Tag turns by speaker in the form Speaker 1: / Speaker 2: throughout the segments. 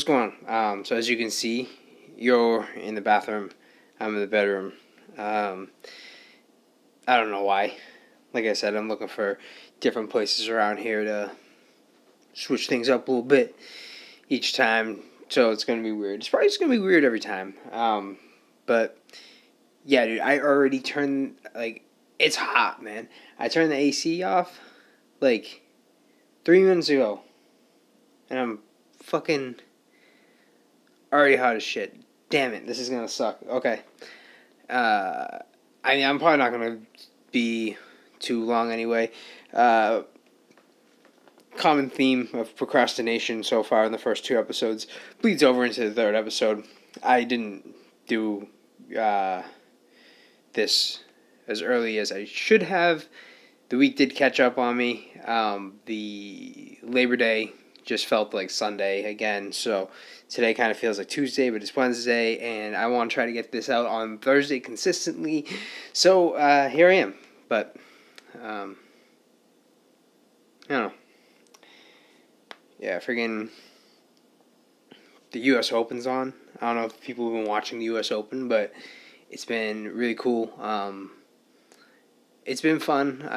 Speaker 1: What's going on? So as you can see, you're in the bathroom. I'm in the bedroom. I don't know why. Like I said, I'm looking for different places around here to switch things up a little bit each time. So it's going to be weird. It's probably just going to be weird every time. But yeah, dude, I already turned, it's hot, man. I turned the AC off, 3 minutes ago. And I'm fucking already hot as shit. Damn it, this is gonna suck. Okay. I'm probably not gonna be too long anyway. Common theme of procrastination so far in the first 2 episodes bleeds over into the 3rd episode. I didn't do this as early as I should have. The week did catch up on me. The Labor Day just felt like Sunday again, so today kind of feels like Tuesday, but it's Wednesday, and I want to try to get this out on Thursday consistently, so here I am, but I don't know. Yeah, friggin' the U.S. Open's on. I don't know if people have been watching the U.S. Open, but it's been really cool. It's been fun.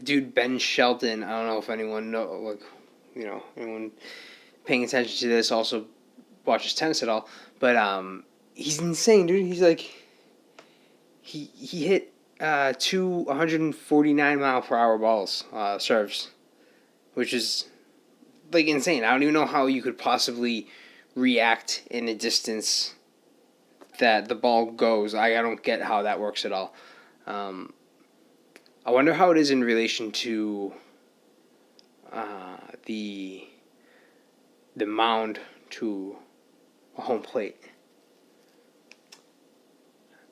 Speaker 1: Dude, Ben Shelton, I don't know if anyone anyone paying attention to this also watches tennis at all, but he's insane, dude. He's he hit 2 149 mile per hour balls, serves, which is insane. I don't even know how you could possibly react in a distance that the ball goes. I don't get how that works at all. I wonder how it is in relation to the mound to a home plate.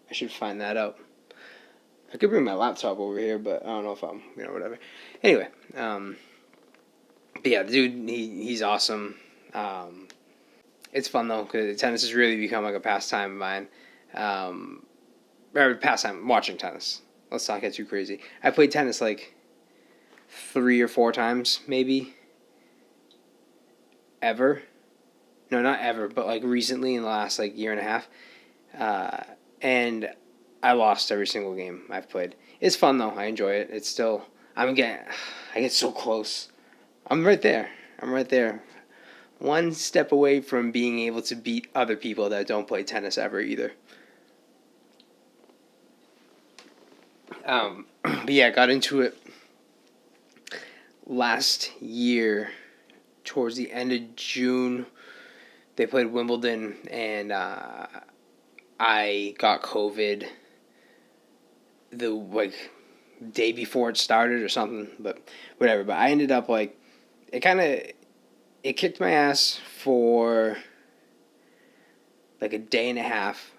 Speaker 1: I should find that out. I could bring my laptop over here, but I don't know if I'm, whatever. Anyway, but yeah, the dude, he's awesome. It's fun though, because tennis has really become like a pastime of mine. Or pastime, watching tennis. Let's not get too crazy. I played tennis 3 or 4 times, maybe. Ever. No, not ever, but recently in the last year and a half. And I lost every single game I've played. It's fun though. I enjoy it. It's still, I get so close. I'm right there. One step away from being able to beat other people that don't play tennis ever either. But yeah, I got into it last year towards the end of June. They played Wimbledon, and I got COVID the day before it started or something, but whatever. But I ended up it kicked my ass for a day and a half.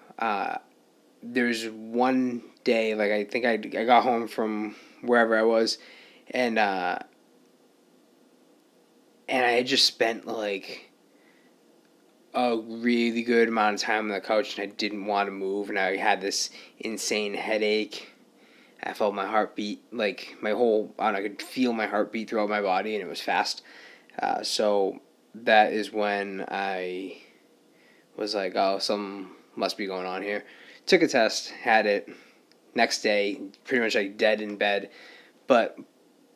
Speaker 1: There's one day, I think I got home from wherever I was, and I had just spent a really good amount of time on the couch, and I didn't want to move, and I had this insane headache. I felt my heartbeat, I could feel my heartbeat throughout my body, and it was fast. So that is when I was oh, something must be going on here. Took a test, had it. Next day, pretty much dead in bed, but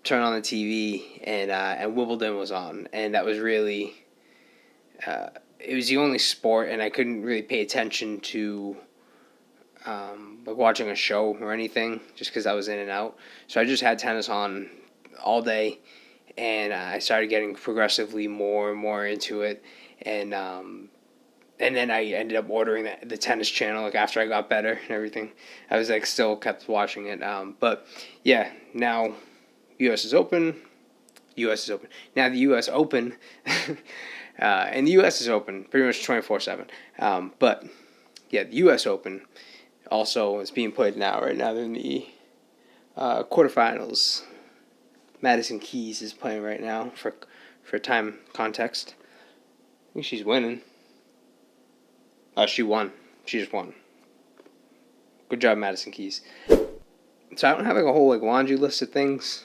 Speaker 1: turned on the TV, and Wimbledon was on, and that was really, it was the only sport, and I couldn't really pay attention to watching a show or anything, just because I was in and out. So I just had tennis on all day, and I started getting progressively more and more into it, and then I ended up ordering the tennis channel after I got better and everything. I was still kept watching it. But yeah, now U.S. is open. Now the U.S. Open, and the U.S. is open pretty much 24/7. But yeah, the U.S. Open also is being played now. Right now they're in the quarterfinals. Madison Keys is playing right now for time context. I think she's winning. She won. She just won. Good job, Madison Keys. So I don't have a whole laundry list of things.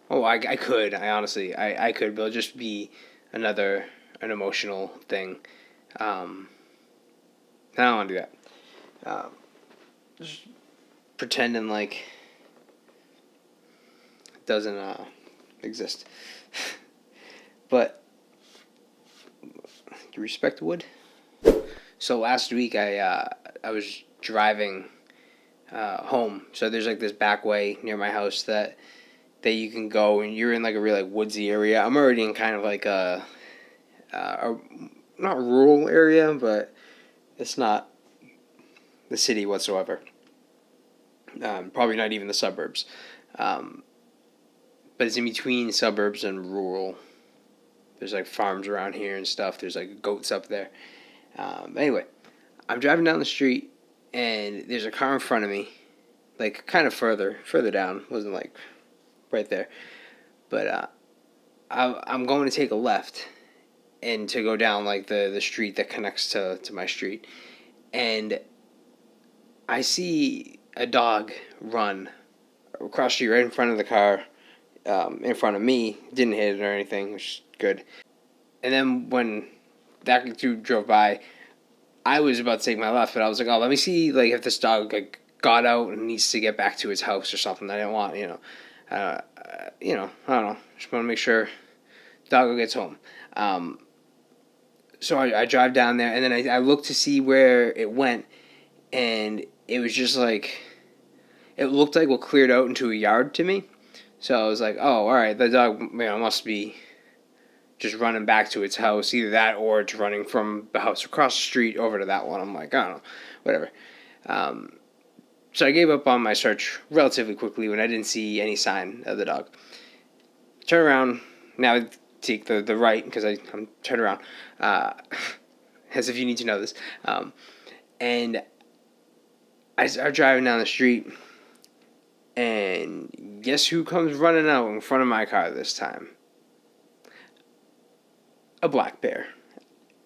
Speaker 1: Oh, I could. I honestly could, but it'll just be an emotional thing. I don't want to do that. Just pretending like it doesn't exist. But you respect wood. So last week I was driving home. So there's like this back way near my house that you can go, and you're in like a really like woodsy area. I'm already in kind of like a not rural area, but it's not the city whatsoever. Probably not even the suburbs. But it's in between suburbs and rural. There's like farms around here and stuff. There's like goats up there. Anyway, I'm driving down the street, and there's a car in front of me, like kind of further down. Wasn't like right there, but I'm going to take a left, and to go down like the street that connects to my street, and I see a dog run across the street right in front of the car, in front of me. Didn't hit it or anything, which is good. And then when that dude drove by, I was about to take my left, but I was like, oh, let me see like if this dog like got out and needs to get back to its house or something. I didn't want, I don't know. Just want to make sure the dog gets home. So I drive down there, and then I look to see where it went, and it was just like, it looked like what cleared out into a yard to me. So I was like, oh, all right, the dog must be just running back to its house. Either that or it's running from the house across the street over to that one. I'm like, I don't know, whatever. So I gave up on my search relatively quickly when I didn't see any sign of the dog. Turn around, now take the right, because I'm turned around, as if you need to know this. And I start driving down the street, and guess who comes running out in front of my car this time? A black bear.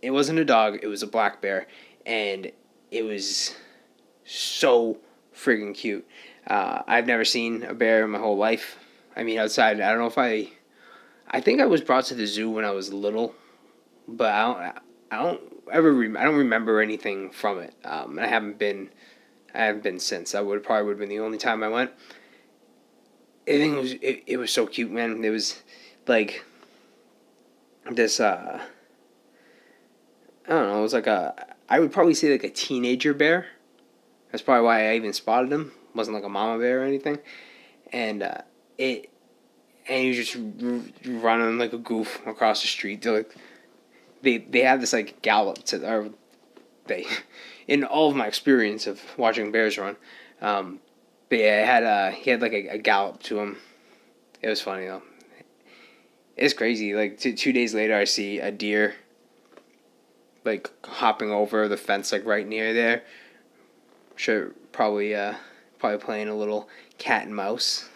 Speaker 1: It wasn't a dog, it was a black bear, and it was so friggin' cute. I've never seen a bear in my whole life. I mean, outside, I don't know if I think I was brought to the zoo when I was little, but I don't remember anything from it. And I haven't been since. That would have been the only time I went. I think it was so cute, man. It was like this, I don't know, it was like I would probably say like a teenager bear. That's probably why I even spotted him. It wasn't like a mama bear or anything. And he was just running like a goof across the street. They're like, they have this like gallop in all of my experience of watching bears run. But yeah, he had like a gallop to him. It was funny though. It's crazy. Like 2 days later, I see a deer like hopping over the fence like right near there. Sure, probably playing a little cat and mouse,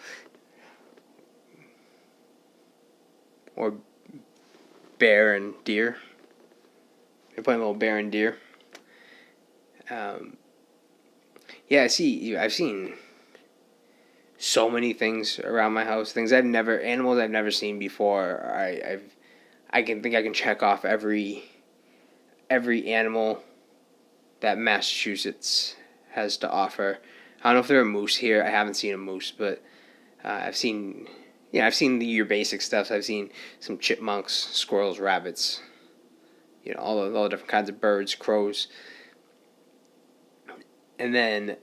Speaker 1: or bear and deer. They're playing a little bear and deer. Yeah, I've seen so many things around my house. Animals I've never seen before. I can check off every animal that Massachusetts has to offer. I don't know if there are moose here. I haven't seen a moose, but I've seen your basic stuff. I've seen some chipmunks, squirrels, rabbits, all the different kinds of birds, crows. And then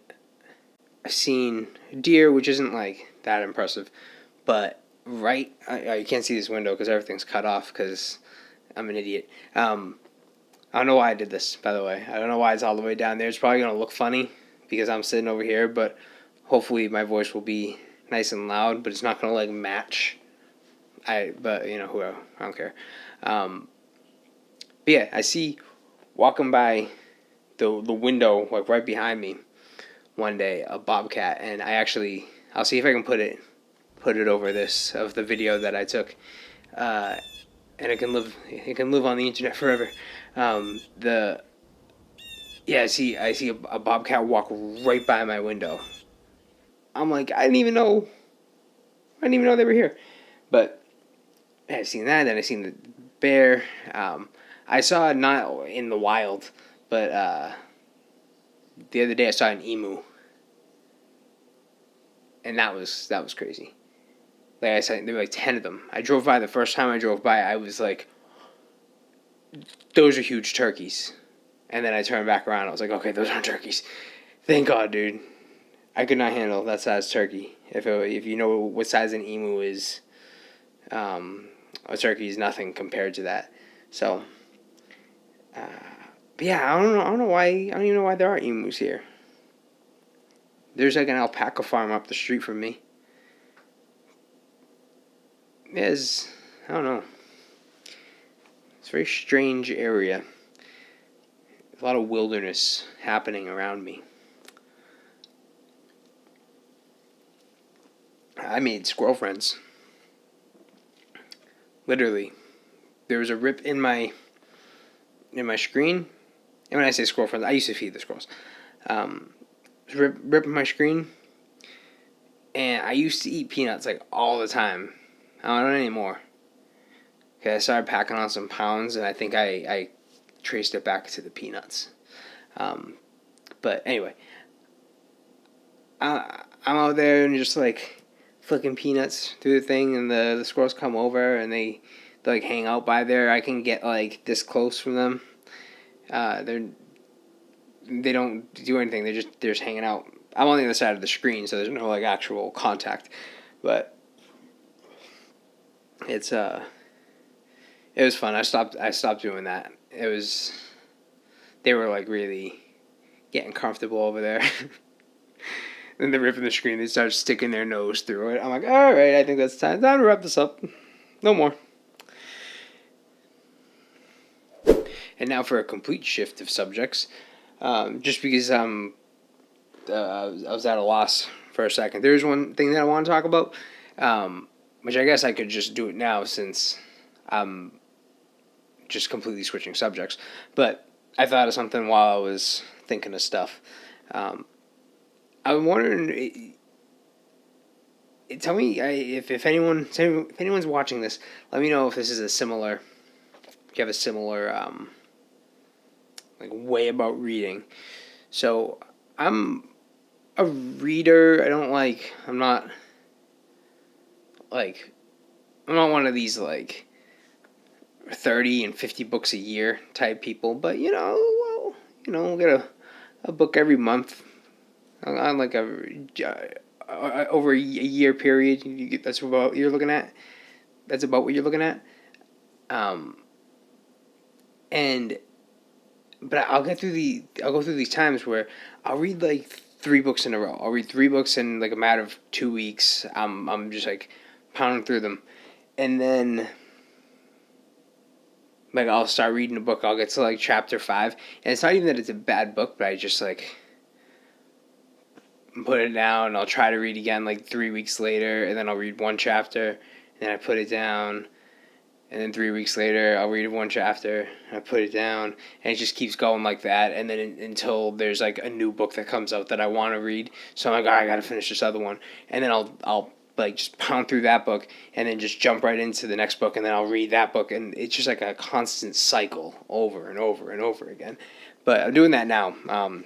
Speaker 1: I've seen deer, which isn't like that impressive, but you can't see this window because everything's cut off because I'm an idiot. I don't know why I did this, by the way. I don't know why it's all the way down there. It's probably going to look funny because I'm sitting over here, but hopefully my voice will be nice and loud, but it's not going to like match. Whoever, I don't care. But yeah, I see walking by the window like right behind me one day a bobcat, and I'll see if I can put it over this of the video that I took, and it can live on the internet forever. I see a bobcat walk right by my window. I'm like, I didn't even know they were here. But I've seen that, and I've seen bear. I saw it not in the wild, but the other day I saw an emu, and that was crazy. Like I said, there were like 10 of them. I drove by the first time I drove by. I was like, those are huge turkeys. And then I turned back around. I was like, okay, those aren't turkeys. Thank God, dude. I could not handle that size turkey. If you know what size an emu is, a turkey is nothing compared to that. So, but yeah, I don't know why. I don't even know why there are emus here. There's like an alpaca farm up the street from me. There's, I don't know. It's a very strange area. A lot of wilderness happening around me. I made squirrel friends. Literally, there was a rip in my screen. And when I say squirrel friends, I used to feed the squirrels. Rip in my screen, and I used to eat peanuts like all the time. I don't anymore. Okay, I started packing on some pounds, and I think I traced it back to the peanuts. But anyway, I'm out there and just like flicking peanuts through the thing, and the squirrels come over and they like hang out by there. I can get like this close from them. They don't do anything. They're just hanging out. I'm on the other side of the screen, so there's no like actual contact. But it was fun. I stopped doing that. They were like really getting comfortable over there. Then they're ripping the screen. They start sticking their nose through it. I'm like, all right, I think that's time to wrap this up. No more. And now for a complete shift of subjects. Just because I was at a loss for a second. There's one thing that I want to talk about, which I guess I could just do it now since I'm just completely switching subjects. But I thought of something while I was thinking of stuff. I'm wondering. Tell me if anyone's watching this. Let me know if this is if you have a similar like way about reading. So I'm a reader. I'm not one of these like 30 and 50 books a year type people, but we'll get a book every month on like over a year period. That's about what you're looking at. But I'll go through these times where I'll read like 3 books in a row. I'll read 3 books in like a matter of 2 weeks. I'm just like pounding through them, and then like I'll start reading a book. I'll get to like chapter 5, and it's not even that it's a bad book, but I just like put it down. And I'll try to read again like 3 weeks later, and then I'll read 1 chapter, and then I put it down. And then 3 weeks later, I'll read 1 chapter, and I put it down, and it just keeps going like that, and then until there's like a new book that comes out that I want to read. So I'm like, all right, I gotta finish this other one, and then I'll like just pound through that book, and then just jump right into the next book, and then I'll read that book, and it's just like a constant cycle over and over and over again. But I'm doing that now. I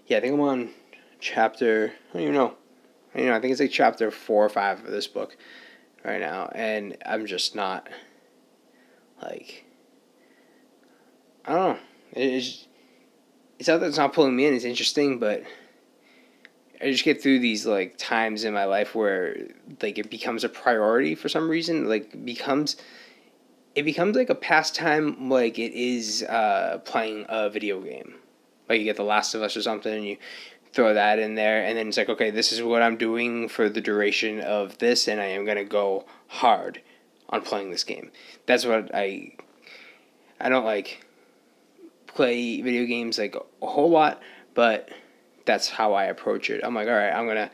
Speaker 1: think I'm on chapter. I don't even know. I think it's like chapter 4 or 5 of this book right now, and I'm just not like, I don't know. It's not that it's not pulling me in. It's interesting, but I just get through these like times in my life where like it becomes a priority for some reason. Like it becomes like a pastime, like it is playing a video game. Like you get The Last of Us or something, and you throw that in there, and then it's like, okay, this is what I'm doing for the duration of this, and I am going to go hard on playing this game. That's what I don't like play video games like a whole lot, but that's how I approach it. I'm like, all right, I'm going to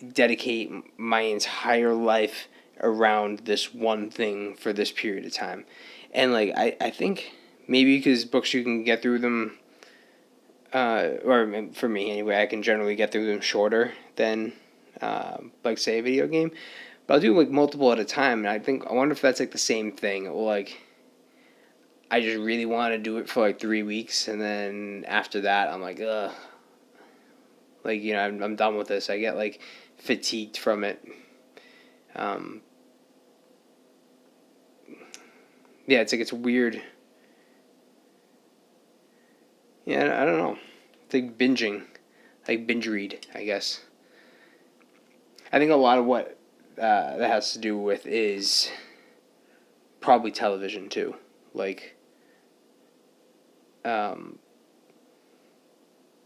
Speaker 1: dedicate my entire life around this one thing for this period of time. And like I think maybe because books you can get through them, or for me anyway, I can generally get through them shorter than like say a video game. But I'll do like multiple at a time, and I wonder if that's like the same thing. Or like I just really want to do it for like 3 weeks, and then after that I'm like, ugh, like I'm done with this. I get like fatigued from it. Yeah, it's weird. Yeah, I don't know. It's like binging, like binge read, I guess. I think a lot of what that has to do with is probably television too. Um,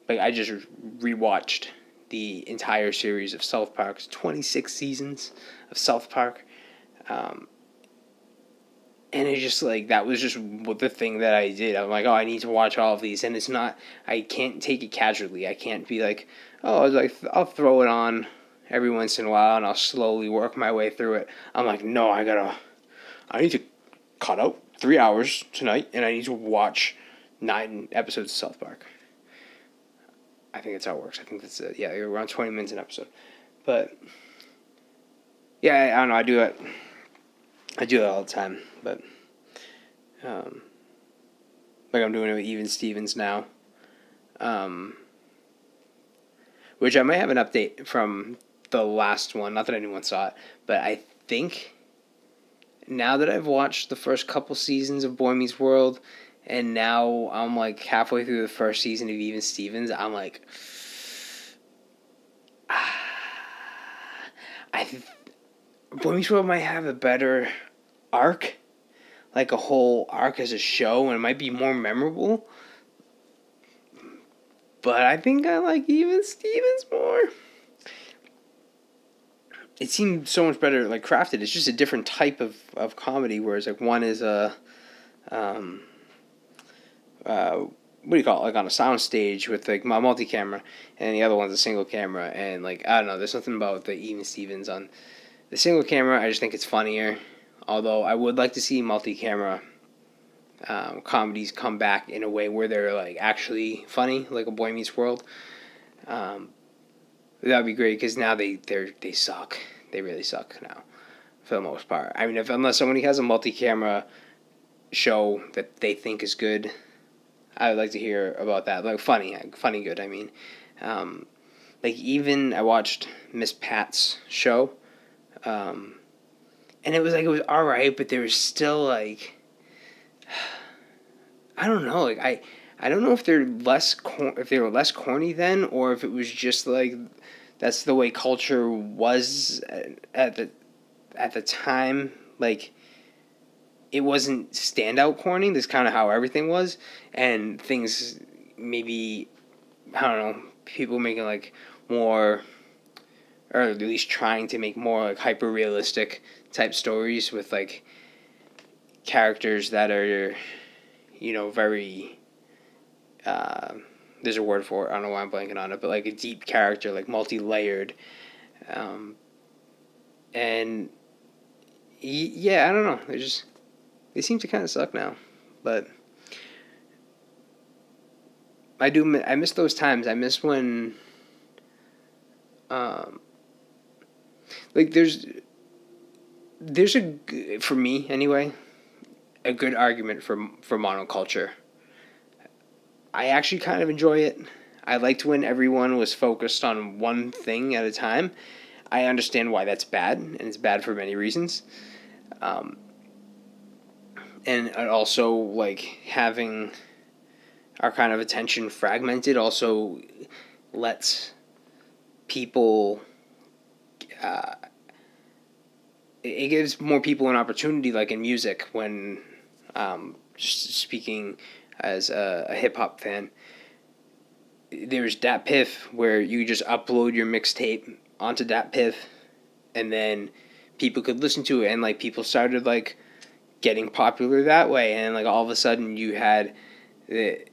Speaker 1: like I just rewatched the entire series of South Park's 26 seasons of South Park. And it's just like, that was just the thing that I did. I'm like, oh, I need to watch all of these. And it's not, I can't take it casually. I can't be like, oh, I'll throw it on every once in a while and I'll slowly work my way through it. I'm like, no, I need to cut out 3 hours tonight and I need to watch 9 episodes of South Park. I think that's how it works. I think that's, you're around 20 minutes an episode. But, yeah, I don't know, I do it all the time, but like I'm doing it with Even Stevens now, which I might have an update from the last one. Not that anyone saw it, but I think now that I've watched the first couple seasons of Boy Meets World, and now I'm like halfway through the first season of Even Stevens, I'm like, Boy Meets World might have a better arc, like a whole arc as a show, and it might be more memorable. But I think I like Even Stevens more. It seemed so much better, like, crafted. It's just a different type of comedy, whereas like one is what do you call it? Like on a sound stage with like my multi-camera, and the other one's a single camera. And like, I don't know, there's something about the Even Stevens on the single camera. I just think it's funnier. Although I would like to see multi-camera comedies come back in a way where they're like actually funny, like a Boy Meets World. That would be great, because now they suck. They really suck now, for the most part. I mean, unless somebody has a multi-camera show that they think is good, I would like to hear about that. Like funny good. I mean, like even I watched Miss Pat's show. And it was all right, but there was still like, I don't know, like I don't know if they were less corny then, or if it was just like that's the way culture was at the time. Like, it wasn't standout corny. That's kind of how everything was, and things maybe, I don't know, people making like more, or at least trying to make more like hyper realistic type stories with like characters that are, very, there's a word for it, I don't know why I'm blanking on it, but like a deep character, like multi-layered, and yeah, I don't know, they seem to kind of suck now, but I miss those times. I miss when, like there's for me anyway, a good argument for monoculture. I actually kind of enjoy it. I liked when everyone was focused on one thing at a time. I understand why that's bad, and it's bad for many reasons. And also, like, having our kind of attention fragmented also lets people, it gives more people an opportunity, like in music, when, just speaking as a hip-hop fan, there's Dat Piff, where you just upload your mixtape onto Dat Piff, and then people could listen to it, and like people started like getting popular that way, and like all of a sudden you had the,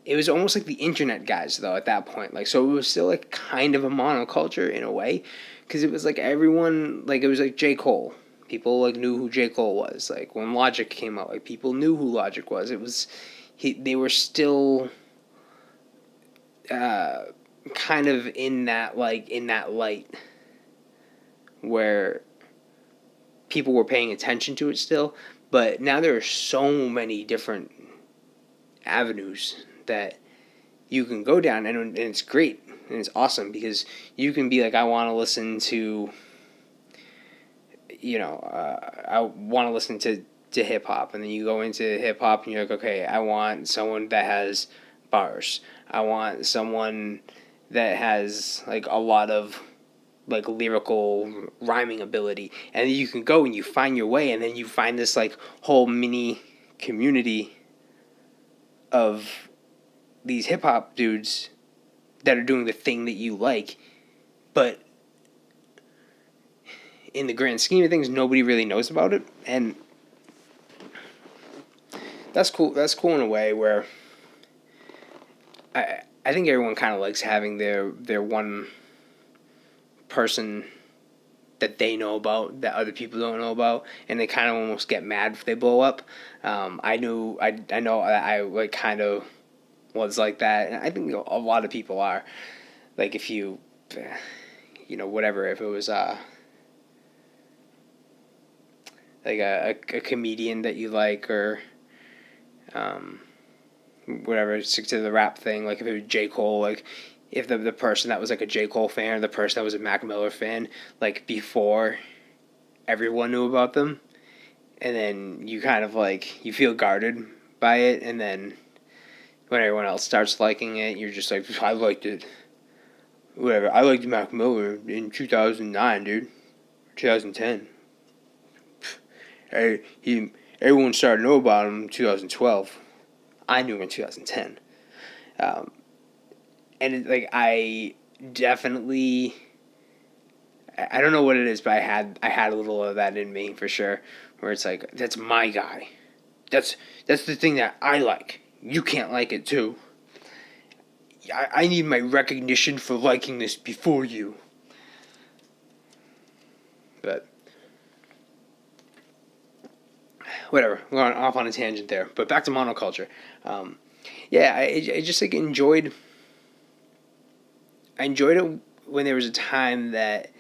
Speaker 1: it was almost like the internet guys though at that point, like, so it was still like kind of a monoculture in a way, because it was like everyone, like it was like J. Cole. People like knew who J. Cole was. Like when Logic came out, like people knew who Logic was. It was, they were still kind of in that light. where people were paying attention to it still, but now there are so many different avenues that you can go down, and it's great and it's awesome because you can be like, I want to listen to, I want to listen to hip hop, and then you go into hip hop and you're like, okay, I want someone that has bars. I want someone that has like a lot of like lyrical rhyming ability, and then you can go and you find your way, and then you find this like whole mini community of these hip hop dudes that are doing the thing that you like, but in the grand scheme of things, nobody really knows about it, and that's cool. That's cool in a way where I think everyone kind of likes having their one person that they know about that other people don't know about, and they kind of almost get mad if they blow up. I know I like kind of was like that, and I think a lot of people are. Like if you, whatever, if it was like a comedian that you like, or whatever, stick to the rap thing. Like if it was J. Cole, like if the person that was like a J. Cole fan, or the person that was a Mac Miller fan, like before everyone knew about them, and then you kind of like, you feel guarded by it, and then when everyone else starts liking it, you're just like, I liked it. Whatever, I liked Mac Miller in 2009, dude. 2010. Everyone started to know about him in 2012. I knew him in 2010. And I definitely, I don't know what it is, but I had a little of that in me for sure, where it's like, that's my guy. That's the thing that I like. You can't like it too. I need my recognition for liking this before you. But whatever, we're going off on a tangent there. But back to monoculture. I just like enjoyed it when there was a time that,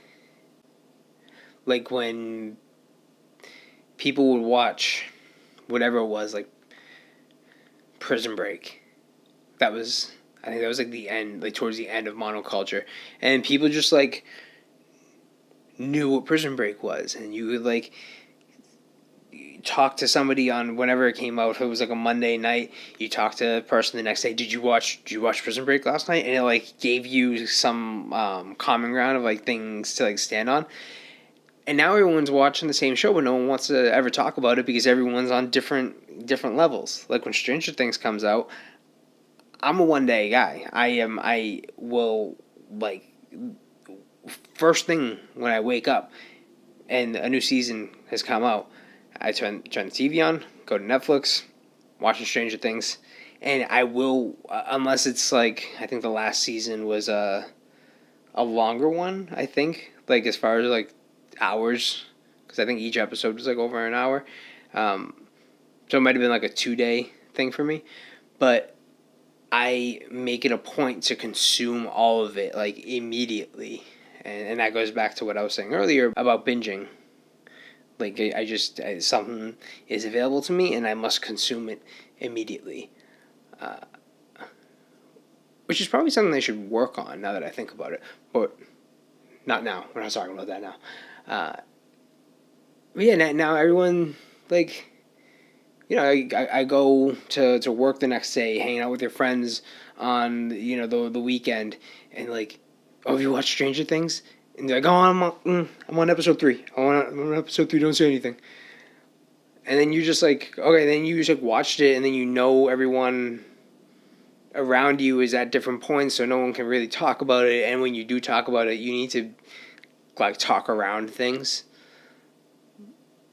Speaker 1: like, when people would watch whatever it was, like Prison Break. I think that was like the end, like towards the end of monoculture, and people just like knew what Prison Break was, and you would like talk to somebody on whenever it came out. If it was like a Monday night, you talk to a person the next day. Did you watch Prison Break last night? And it like gave you some common ground of like things to like stand on. And now everyone's watching the same show, but no one wants to ever talk about it because everyone's on different levels. Like when Stranger Things comes out, I'm a one day guy. I will like first thing when I wake up and a new season has come out, I turn the TV on, go to Netflix, watching Stranger Things, and I will, unless it's like, I think the last season was a longer one, I think, like as far as like hours, because I think each episode was like over an hour, so it might have been like a 2-day thing for me, but I make it a point to consume all of it like immediately, and that goes back to what I was saying earlier about binging. Like something is available to me and I must consume it immediately, which is probably something they should work on now that I think about it, but not now. We're not talking about that now. But yeah, now everyone, like, I go to work the next day, hanging out with your friends on, the weekend, and like, oh, have you watched Stranger Things? And they're like, oh, I'm on episode 3. I'm on episode 3, don't say anything. And then you're just like, okay, then you just like watched it, and then everyone around you is at different points, so no one can really talk about it, and when you do talk about it, you need to like talk around things.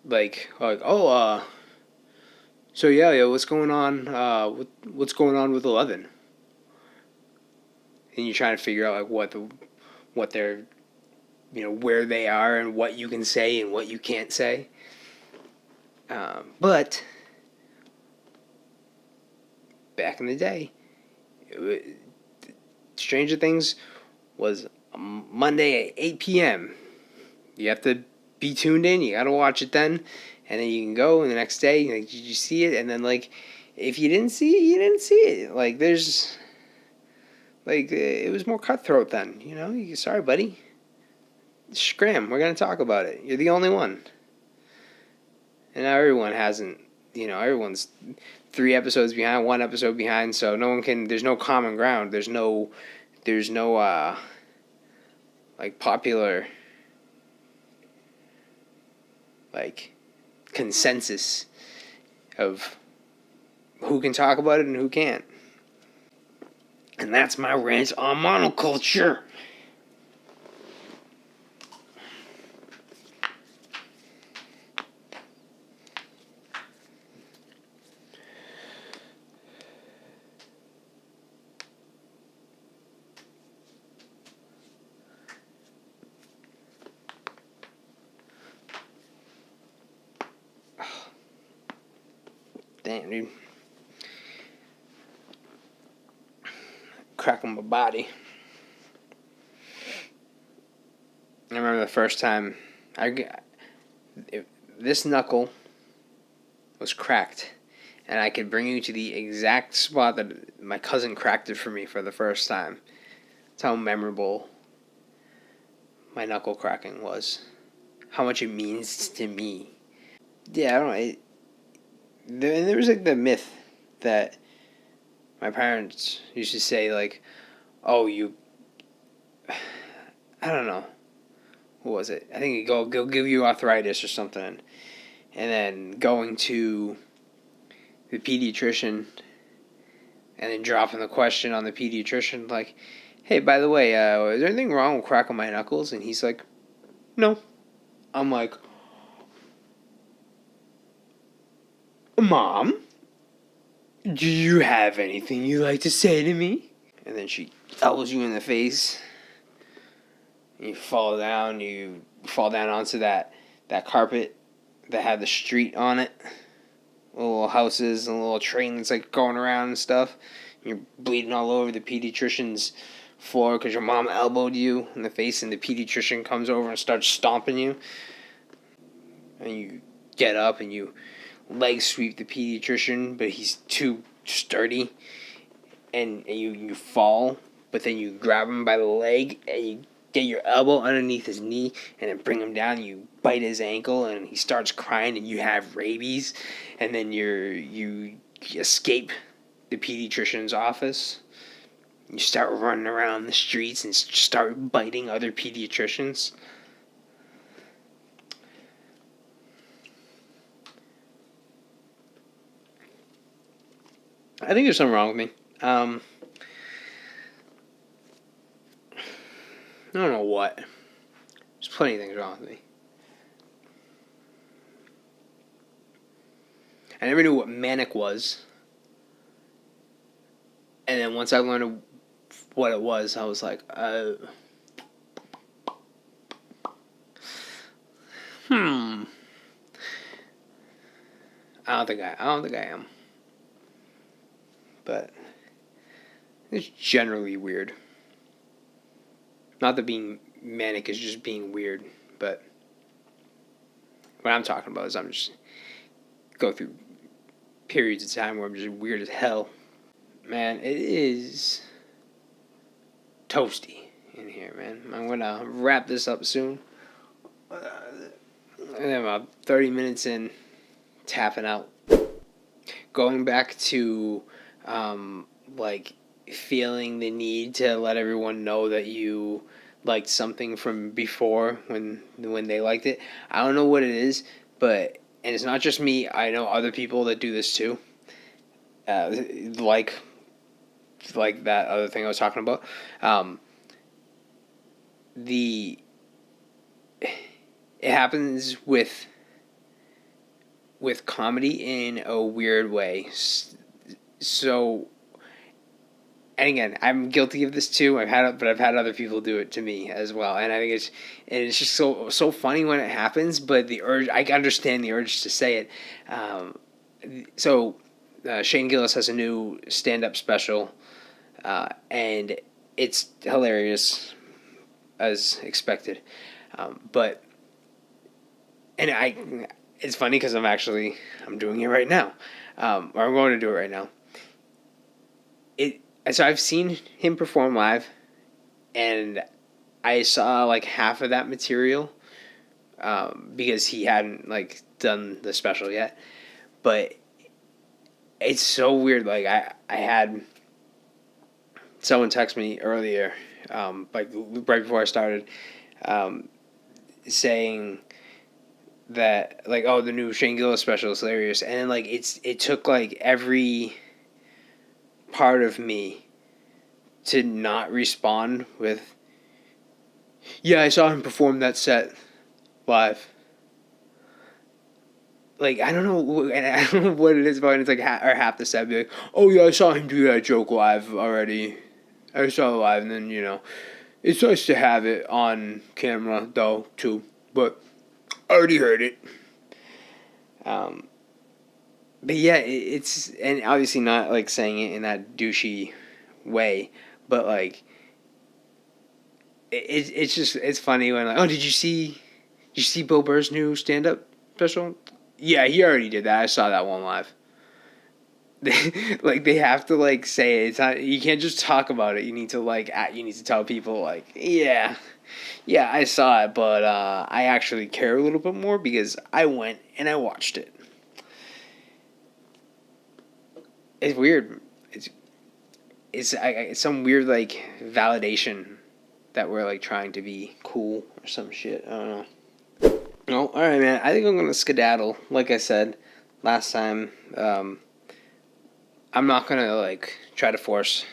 Speaker 1: Like oh, so yeah, what's going on? What's going on with 11? And you're trying to figure out like what they're, where they are and what you can say and what you can't say. But back in the day, Stranger Things was Monday at 8 p.m. you have to be tuned in. You got to watch it then. And then you can go, and the next day, like, did you see it? And then, like, if you didn't see it, you didn't see it. Like, there's, like, it was more cutthroat then, you know? Sorry, buddy. Scram, we're going to talk about it. You're the only one. And now everyone hasn't, you know, everyone's 3 episodes behind, 1 episode behind, so no one can, there's no common ground. There's no, like, popular, like, consensus of who can talk about it and who can't. And that's my rant on monoculture. Damn, dude. Cracking my body. I remember the first time this knuckle was cracked, and I could bring you to the exact spot that my cousin cracked it for me for the first time. That's how memorable my knuckle cracking was. How much it means to me. Yeah, I don't know. There was like the myth that my parents used to say, like, oh, I don't know. What was it? I think go give you arthritis or something. And then going to the pediatrician and then dropping the question on the pediatrician, like, hey, by the way, is there anything wrong with cracking my knuckles? And he's like, no. I'm like, Mom, do you have anything you'd like to say to me? And then she elbows you in the face. You fall down onto that carpet that had the street on it. Little houses and a little train that's like going around and stuff. You're bleeding all over the pediatrician's floor because your mom elbowed you in the face, and the pediatrician comes over and starts stomping you. And you get up and you leg sweep the pediatrician, but he's too sturdy. And you fall, but then you grab him by the leg and you get your elbow underneath his knee and then bring him down. You bite his ankle and he starts crying and you have rabies. And then you escape the pediatrician's office. You start running around the streets and start biting other pediatricians. I think there's something wrong with me. I don't know what. There's plenty of things wrong with me. I never knew what manic was. And then once I learned what it was, I was like, I don't think I am. But it's generally weird. Not that being manic is just being weird, but what I'm talking about is I'm just go through periods of time where I'm just weird as hell. Man, it is toasty in here, man. I'm gonna wrap this up soon. And then about 30 minutes in, tapping out. Going back to, like, feeling the need to let everyone know that you liked something from before when they liked it. I don't know what it is, and it's not just me. I know other people that do this too. Like that other thing I was talking about. It happens with comedy in a weird way. So, and again, I'm guilty of this too. I've had other people do it to me as well, and I think it's just so funny when it happens. But the urge, I understand the urge to say it. Shane Gillis has a new stand-up special, and it's hilarious as expected. But and it's funny because I'm doing it right now, or I'm going to do it right now. So I've seen him perform live, and I saw like half of that material, because he hadn't like done the special yet. But it's so weird. Like I had someone text me earlier, like right before I started, saying that like, oh, the new Shane Gillis special is hilarious, and then like it took like every part of me to not respond with, yeah, I saw him perform that set live. Like, I don't know, and I don't know what it is about it. It's like or half the set be like, oh yeah, I saw him do that joke live already. I saw it live, and then it's nice to have it on camera though too. But I already heard it. But yeah, it's, and obviously not like saying it in that douchey way, but like it's just, it's funny when like, oh, did you see Bill Burr's new stand up special? Yeah, he already did that. I saw that one live. Like they have to like say it. It's not, you can't just talk about it. You need to you need to tell people like, yeah, I saw it, but I actually care a little bit more because I went and I watched it. It's weird. It's some weird like validation that we're like trying to be cool or some shit. I don't know. No, all right, man. I think I'm gonna skedaddle. Like I said last time, I'm not gonna like try to force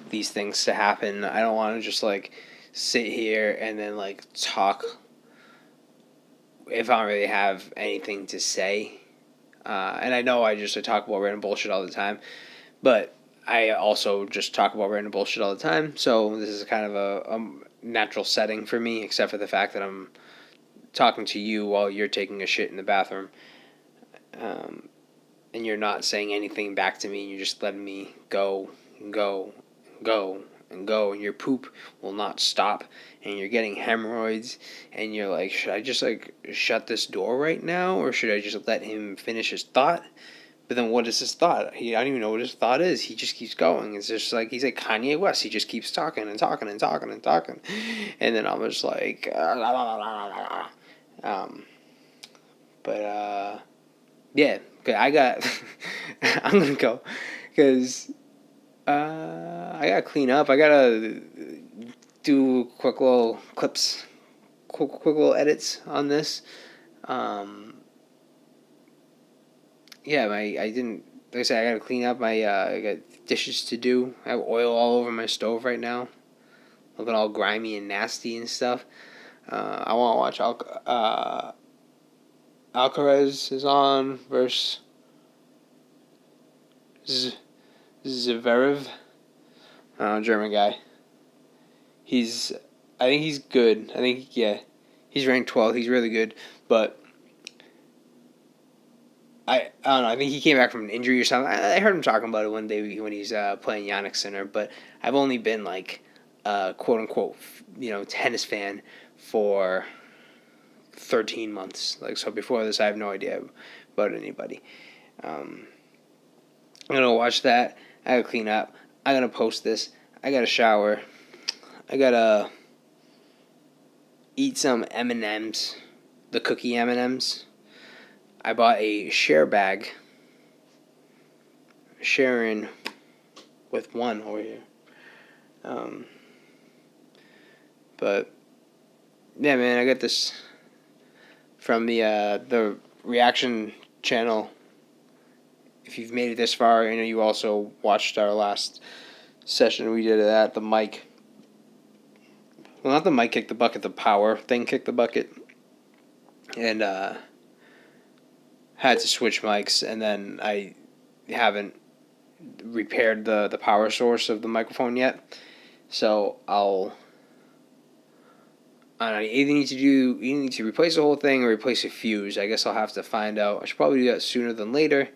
Speaker 1: these things to happen. I don't want to just like sit here and then like talk if I don't really have anything to say. And I know I talk about random bullshit all the time, but I also just talk about random bullshit all the time. So this is kind of a natural setting for me, except for the fact that I'm talking to you while you're taking a shit in the bathroom. And you're not saying anything back to me. You're just letting me go, go, go, and go. And your poop will not stop. And you're getting hemorrhoids. And you're like, should I just like shut this door right now? Or should I just let him finish his thought? But then what is his thought? I don't even know what his thought is. He just keeps going. It's just like, he's like Kanye West. He just keeps talking and talking and talking and talking. And then I'm just like, yeah, I got, I'm going to go because I got to clean up. I got to do quick little clips, quick little edits on this. Yeah, I didn't, like I said, I got to clean up I got dishes to do. I have oil all over my stove right now, looking all grimy and nasty and stuff. I want to watch Alcaraz is on versus Zverev, German guy. I think he's good. I think, he's ranked 12th. He's really good, but I don't know. I think he came back from an injury or something. I heard him talking about it one day when he's playing Yannick Sinner, but I've only been like quote unquote, tennis fan for 13 months. Like, so before this, I have no idea about anybody. I'm gonna watch that. I gotta clean up. I gotta post this. I gotta shower. I gotta eat some M&Ms, the cookie M&Ms. I bought a share bag, sharing with one over here. But yeah, man, I got this from the reaction channel. If you've made it this far, I know you also watched our last session we did at the mic. Well, not the mic kick the bucket, the power thing kicked the bucket. And had to switch mics, and then I haven't repaired the power source of the microphone yet. So I don't know, you need to replace the whole thing or replace a fuse. I guess I'll have to find out. I should probably do that sooner than later.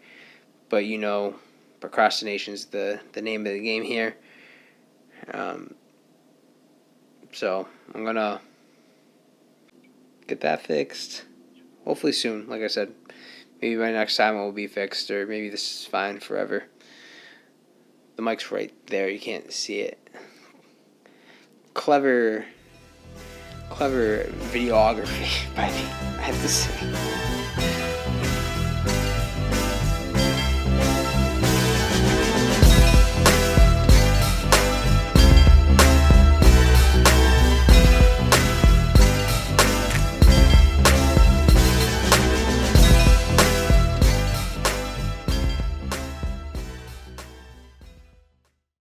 Speaker 1: But procrastination's the name of the game here. So I'm gonna get that fixed. hopefully soon. Like I said, maybe by next time it will be fixed, or maybe this is fine forever. The mic's right there. You can't see it. Clever videography by me, I have to say.